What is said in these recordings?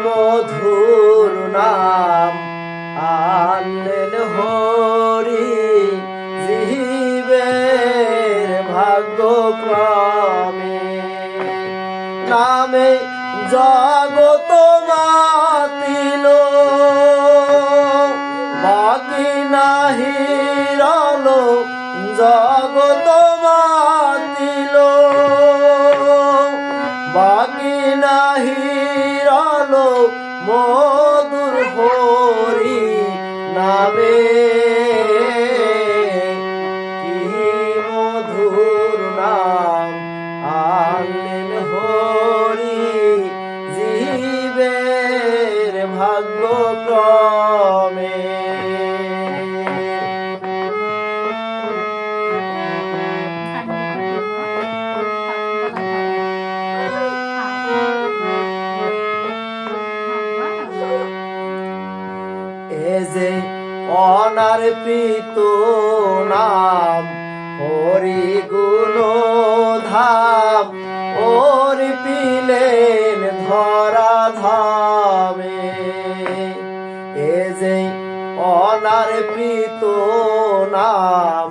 মধুর নাম আনলেন হরি জীবের ভাগ্যক্রমে। নামে জগত মাতিল বাকি নাহি রলো, জগত মাতিল বাকি নাহি রলো, মধুর হরি নামে। কি মধুর নাম আনলেন হরি জীবের ভাগ্যক্রমে। এ যে অনার্পিত নাম হরি গুণ ধাম, ওর পিলেন ধরা ধামে। এ যে অনার্পিত নাম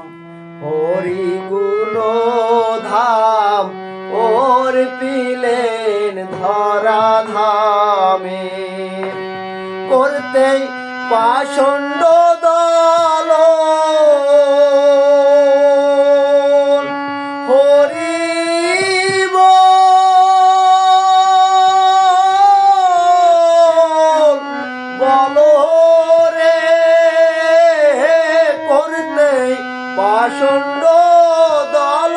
হরি গুণ ধাম, ওর পিলেন ধরা ধামে। করতে পাষণ্ড দল হরি বল রে, করতে পাষণ্ড দল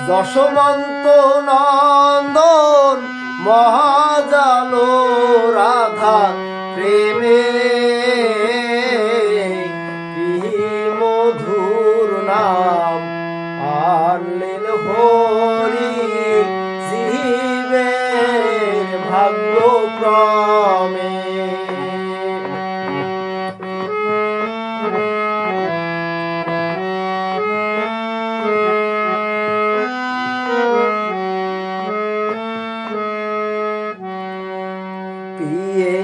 যশোমন্ত নন্দন মহাজালো রাধা প্রেমে। কি মধুর নাম আনলেন হরি জীবের ভাগ্যক্রমে। পিয়ে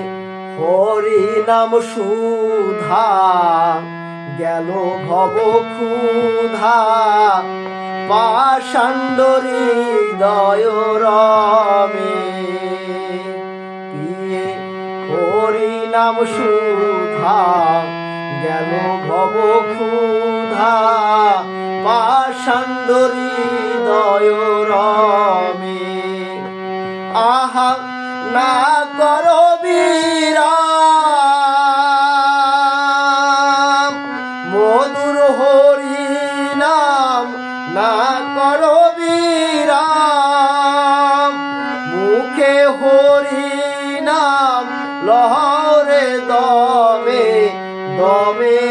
হরি নাম সুধা গেল ভব ক্ষুধা, পাষাণ্ডরি হৃদয় রমে। পিয়ে হরি নাম সুধা গেল ভব ক্ষুধা, পাষাণ্ডরি হৃদয় রমে। আহা না করো বিরাম মধুর হরি নাম, না করো বিরাম মুখে হরি নাম লহরে দমে দমে।